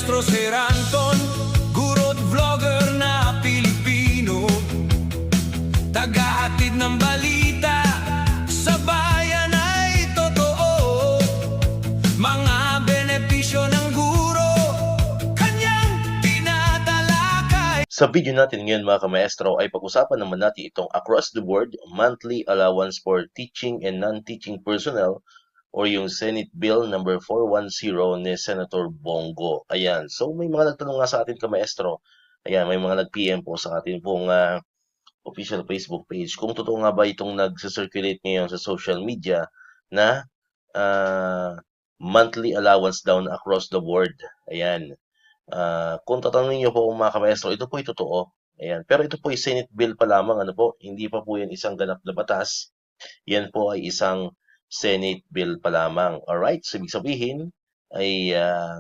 Maestro Sir Anton, guro't vlogger na Pilipino, tagahatid ng balita sa bayan ay totoo. Mga benepisyo ng guro, kanyang tinatalakay. Sa video natin ngayon mga kamaestro ay pag-usapan naman natin itong across the board monthly allowance for teaching and non-teaching personnel or yung Senate Bill number 410 ni Senator Bongo. Ayan. So may mga nagtanong nga sa atin kamaestro. Ayan, may mga nag-PM po sa atin pong official Facebook page kung totoo nga ba itong nag-circulate ngayon sa social media na monthly allowance down across the board. Ayan. Kung tatanungin niyo po mga kamaestro, ito po ay totoo. Ayan. Pero ito po ay Senate Bill pa lamang. Ano po? Hindi pa po yan isang ganap na batas. Yan po ay isang Senate Bill pa lamang. Alright? So, ibig sabihin ay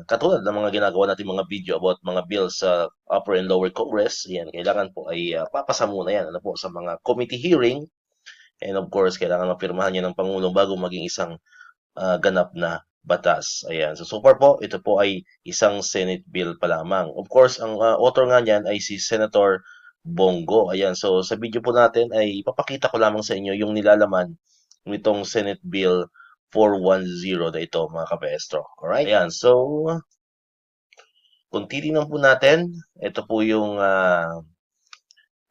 katulad ng mga ginagawa natin mga video about mga bills sa upper and lower Congress, yan, kailangan po ay papasa muna yan ano po, sa mga committee hearing. And of course, kailangan mapirmahan yan ng Pangulo bago maging isang ganap na batas. Ayan. So far po, ito po ay isang Senate Bill pa lamang. Of course, ang author nga niyan ay si Senator Bongo. Ayan. So sa video po natin ay ipapakita ko lamang sa inyo yung nilalaman nitong Senate Bill 410 na ito mga kapeestro. Alright? Ayan. So, kung titingnan po natin, ito po yung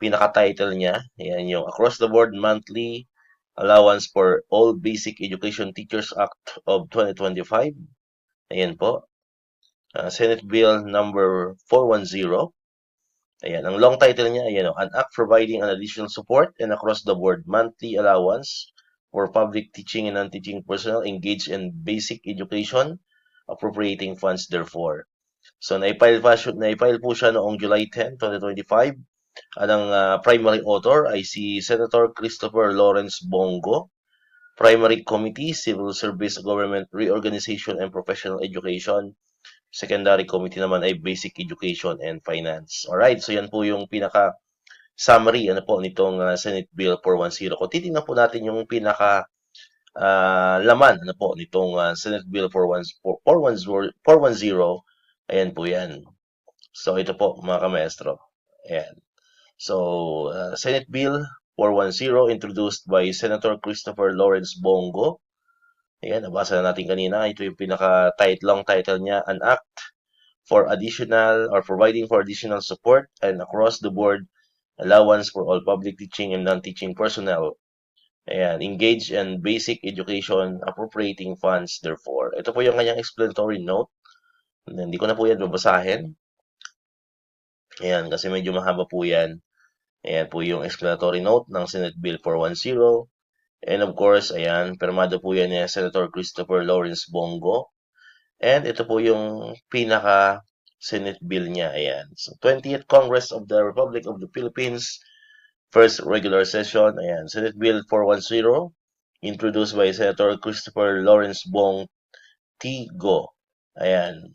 pinaka-title niya. Ayan yung Across the Board Monthly Allowance for All Basic Education Teachers Act of 2025. Ayan po. Senate Bill number 410. Ayan. Ang long title niya, ayan o, An Act Providing an Additional Support and Across the Board Monthly Allowance for public teaching and non-teaching personnel engaged in basic education, appropriating funds therefore. So, naipile po siya noong July 10, 2025. Ang primary author ay si Senator Christopher Lawrence Bongo. Primary Committee, Civil Service Government Reorganization and Professional Education. Secondary Committee naman ay Basic Education and Finance. Alright, so yan po yung pinaka summary ano po nitong Senate Bill 410. Kung titingnan po natin yung pinaka laman ano po nitong Senate Bill 410, ayan po yan. So ito po mga kamaestro. Ayan. So Senate Bill 410 introduced by Senator Christopher Lawrence Bongo. Ayan, nabasa na natin kanina. Ito yung long title niya, An Act for Additional or Providing for Additional Support and Across the Board Allowance for all public teaching and non-teaching personnel. Ayan, engage in basic education, appropriating funds, therefore. Ito po yung kanyang explanatory note. Hindi ko na po yan babasahin. Ayan, kasi medyo mahaba po yan. Ayan po yung explanatory note ng Senate Bill 410. And of course, ayan, permado po yan ni Senator Christopher Lawrence Bongo. And ito po yung pinaka Senate Bill niya, ayan. So, 20th Congress of the Republic of the Philippines, first regular session, ayan. Senate Bill 410, introduced by Senator Christopher Lawrence Bong Tigo, ayan.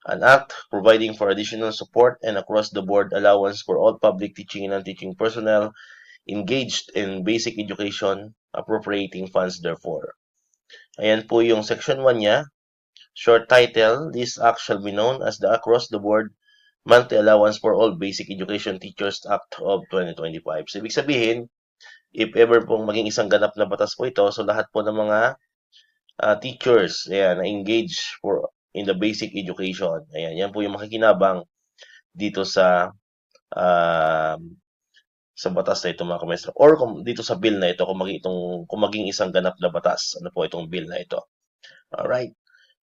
An act providing for additional support and across-the-board allowance for all public teaching and non-teaching personnel engaged in basic education, appropriating funds therefore. Ayan po yung section 1 niya. Short title, this act shall be known as the Across-the-Board Monthly Allowance for All Basic Education Teachers Act of 2025. So, ibig sabihin, if ever pong maging isang ganap na batas po ito, so lahat po ng mga teachers ayan, na engage in the basic education. Ayan, yan po yung makikinabang dito sa batas na ito mga kamestro. Or dito sa bill na ito, kung maging isang ganap na batas, ano po itong bill na ito. Alright.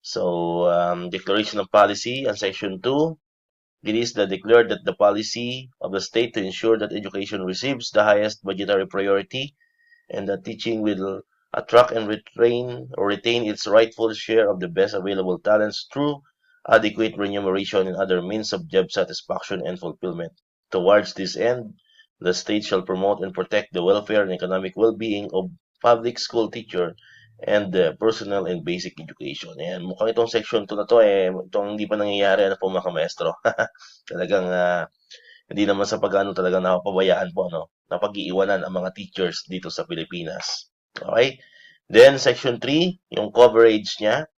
So, Declaration of Policy on Section 2, it is declared that the policy of the state to ensure that education receives the highest budgetary priority and that teaching will attract and retain its rightful share of the best available talents through adequate remuneration and other means of job satisfaction and fulfillment. Towards this end, the state shall promote and protect the welfare and economic well-being of public school teacher and personnel in basic education. Ayan, mukhang itong section 2 na to, itong hindi pa nangyayari, ano po mga maestro. Talagang, hindi naman sa pag-ano talagang napapabayaan po, ano, napag-iiwanan ang mga teachers dito sa Pilipinas. Okay? Then, section 3, yung coverage niya.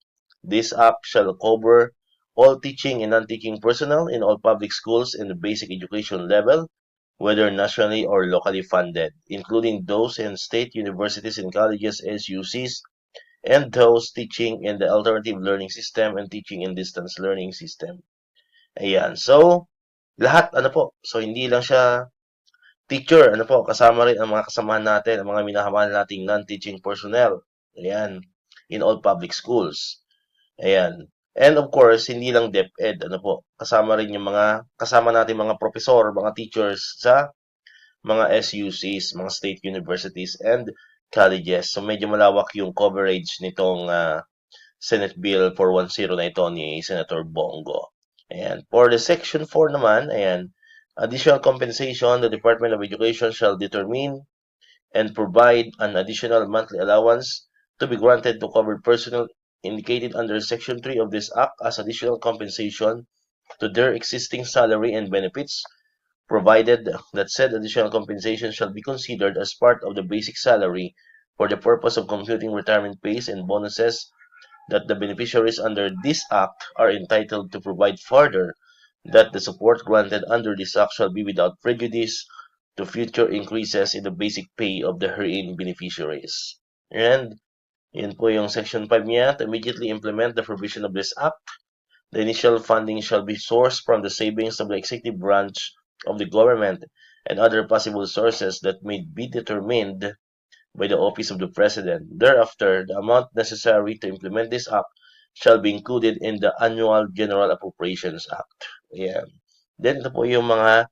This act shall cover all teaching and non-teaching personnel in all public schools in the basic education level, whether nationally or locally funded, including those in state universities and colleges, SUCs, and those teaching in the alternative learning system and teaching in distance learning system. Ayan. So, lahat, ano po. So, hindi lang siya teacher, ano po, kasama rin ang mga kasamahan natin, ang mga minamahal nating non-teaching personnel. Ayan. In all public schools. Ayan. And of course, hindi lang DepEd, ano po, kasama rin yung kasama natin mga professor, mga teachers sa mga SUCs, mga state universities and colleges. So medyo malawak yung coverage nitong Senate Bill 410 na ito ni Senator Bongo. Ayan. For the Section 4 naman, ayan, additional compensation, the Department of Education shall determine and provide an additional monthly allowance to be granted to covered personnel indicated under Section 3 of this Act as additional compensation to their existing salary and benefits, provided that said additional compensation shall be considered as part of the basic salary for the purpose of computing retirement pays and bonuses that the beneficiaries under this Act are entitled to provide further, that the support granted under this Act shall be without prejudice to future increases in the basic pay of the herein beneficiaries. And yun po yung Section 5 niya, to immediately implement the provision of this Act. The initial funding shall be sourced from the savings of the executive branch of the government and other possible sources that may be determined by the Office of the President. Thereafter, the amount necessary to implement this Act shall be included in the Annual General Appropriations Act. Ayan. Then, ito po yung mga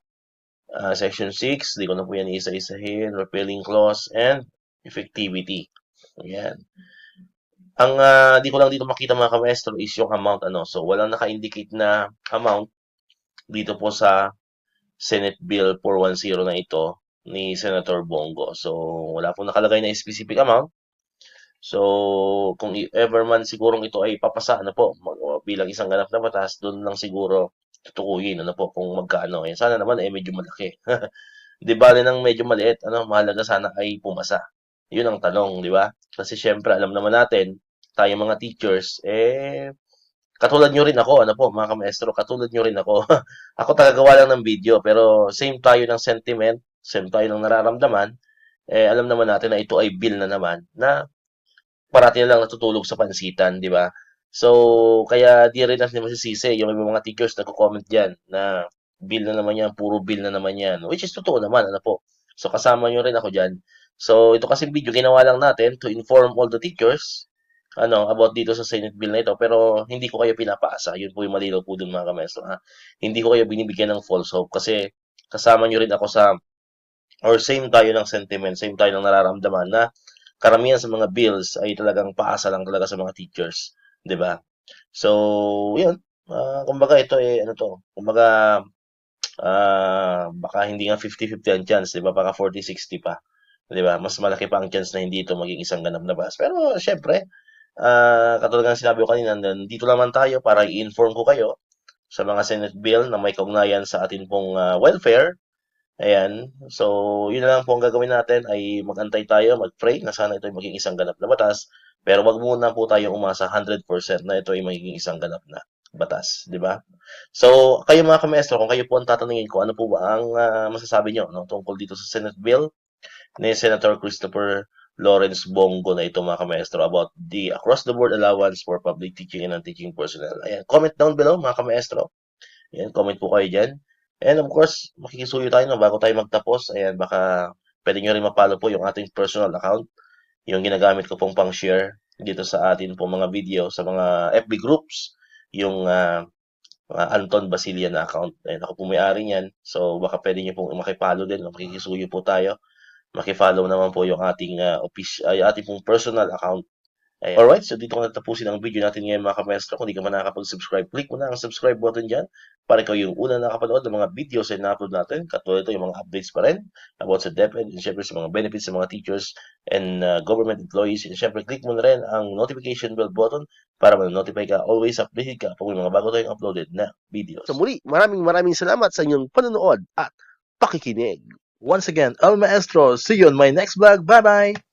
Section 6, di ko na po yan isa-isahin, repealing clause, and effectivity. Ayan. Ang di ko lang dito makita mga ka-maestro is yung amount ano. So walang naka-indicate na amount dito po sa Senate Bill 410 na ito ni Senator Bongo. So wala pong nakalagay na specific amount. So kung ever man sigurong ito ay papasa ano po bilang isang ganap na batas, doon lang siguro tutukuyin ano po kung magkano. Yan sana naman medyo malaki. Di bale nang medyo maliit, ano, mahalaga sana ay pumasa. Yun ang tanong, di ba? Kasi syempre alam naman natin tayo mga teachers, katulad nyo rin ako, ano po, mga kamaestro, katulad nyo rin ako. Ako tagagawa lang ng video, pero same tayo ng sentiment, same tayo ng nararamdaman, alam naman natin na ito ay bill na naman, na parati na lang natutulog sa pansitan, di ba? So, kaya di rin natin masisisi, yung mga teachers nagko-comment dyan, na bill na naman yan, puro bill na naman yan, which is totoo naman, ano po. So, kasama nyo rin ako dyan. So, ito kasing video, ginawa lang natin to inform all the teachers, about dito sa Senate bill na ito, pero hindi ko kayo pinapaasa. Yun po yung malinaw po dun mga kamestro. Hindi ko kayo binibigyan ng false hope kasi kasama nyo rin ako or same tayo ng sentiment, same tayo ng nararamdaman na karamihan sa mga bills ay talagang paasa lang talaga sa mga teachers. 'Di ba? So, yun. Kumbaga ito kumbaga baka hindi nga 50-50 ang chance, 'di ba? Baka 40-60 pa. 'Di ba? Mas malaki pa ang chance na hindi ito maging isang ganap na batas. Pero syempre, katulad ng sinabi ko kanina, dito naman tayo para i-inform ko kayo sa mga Senate bill na may kaugnayan sa atin pong welfare. Ayan. So, yun na lang po ang gagawin natin ay mag-antay tayo, mag-pray na sana ito ay maging isang ganap na batas. Pero wag muna po tayo umasa 100% na ito ay magiging isang ganap na batas, di ba? So, kayo mga kamaestro, kung kayo po ang tatanungin ko, ano po ba ang masasabi nyo tungkol dito sa Senate bill ni Senator Christopher Lawrence Bongo na ito mga kamaestro about the across-the-board allowance for public teaching and non-teaching personnel. Ayan, comment down below mga kamaestro. Ayan, comment po kayo dyan. And of course, makikisuyo tayo bago tayo magtapos. Ayan, baka pwede nyo rin mapalo po yung ating personal account. Yung ginagamit ko pong pang-share dito sa atin pong mga video sa mga FB groups. Yung Anton Basilia na account. Ayan, ako po may-ari niyan. So, baka pwede nyo pong makipalo din. Makikisuyo po tayo. Maki-follow naman po yung ating ating pong personal account. Ayan. Alright, so dito ko natapusin ang video natin ngayon mga kamaestro. Kung di ka man nakakapag-subscribe, click mo na ang subscribe button dyan para ikaw yung una nakapanood ng mga videos na na-upload natin. Katulad ito yung mga updates pa rin about sa DepEd and syempre sa mga benefits sa mga teachers and government employees. And syempre, click mo na rin ang notification bell button para ma-notify ka, always updated ka pag may mga bago tayong uploaded na videos. So muli, maraming salamat sa inyong panonood at pakikinig. Once again, El Maestro, see you on my next vlog. Bye-bye!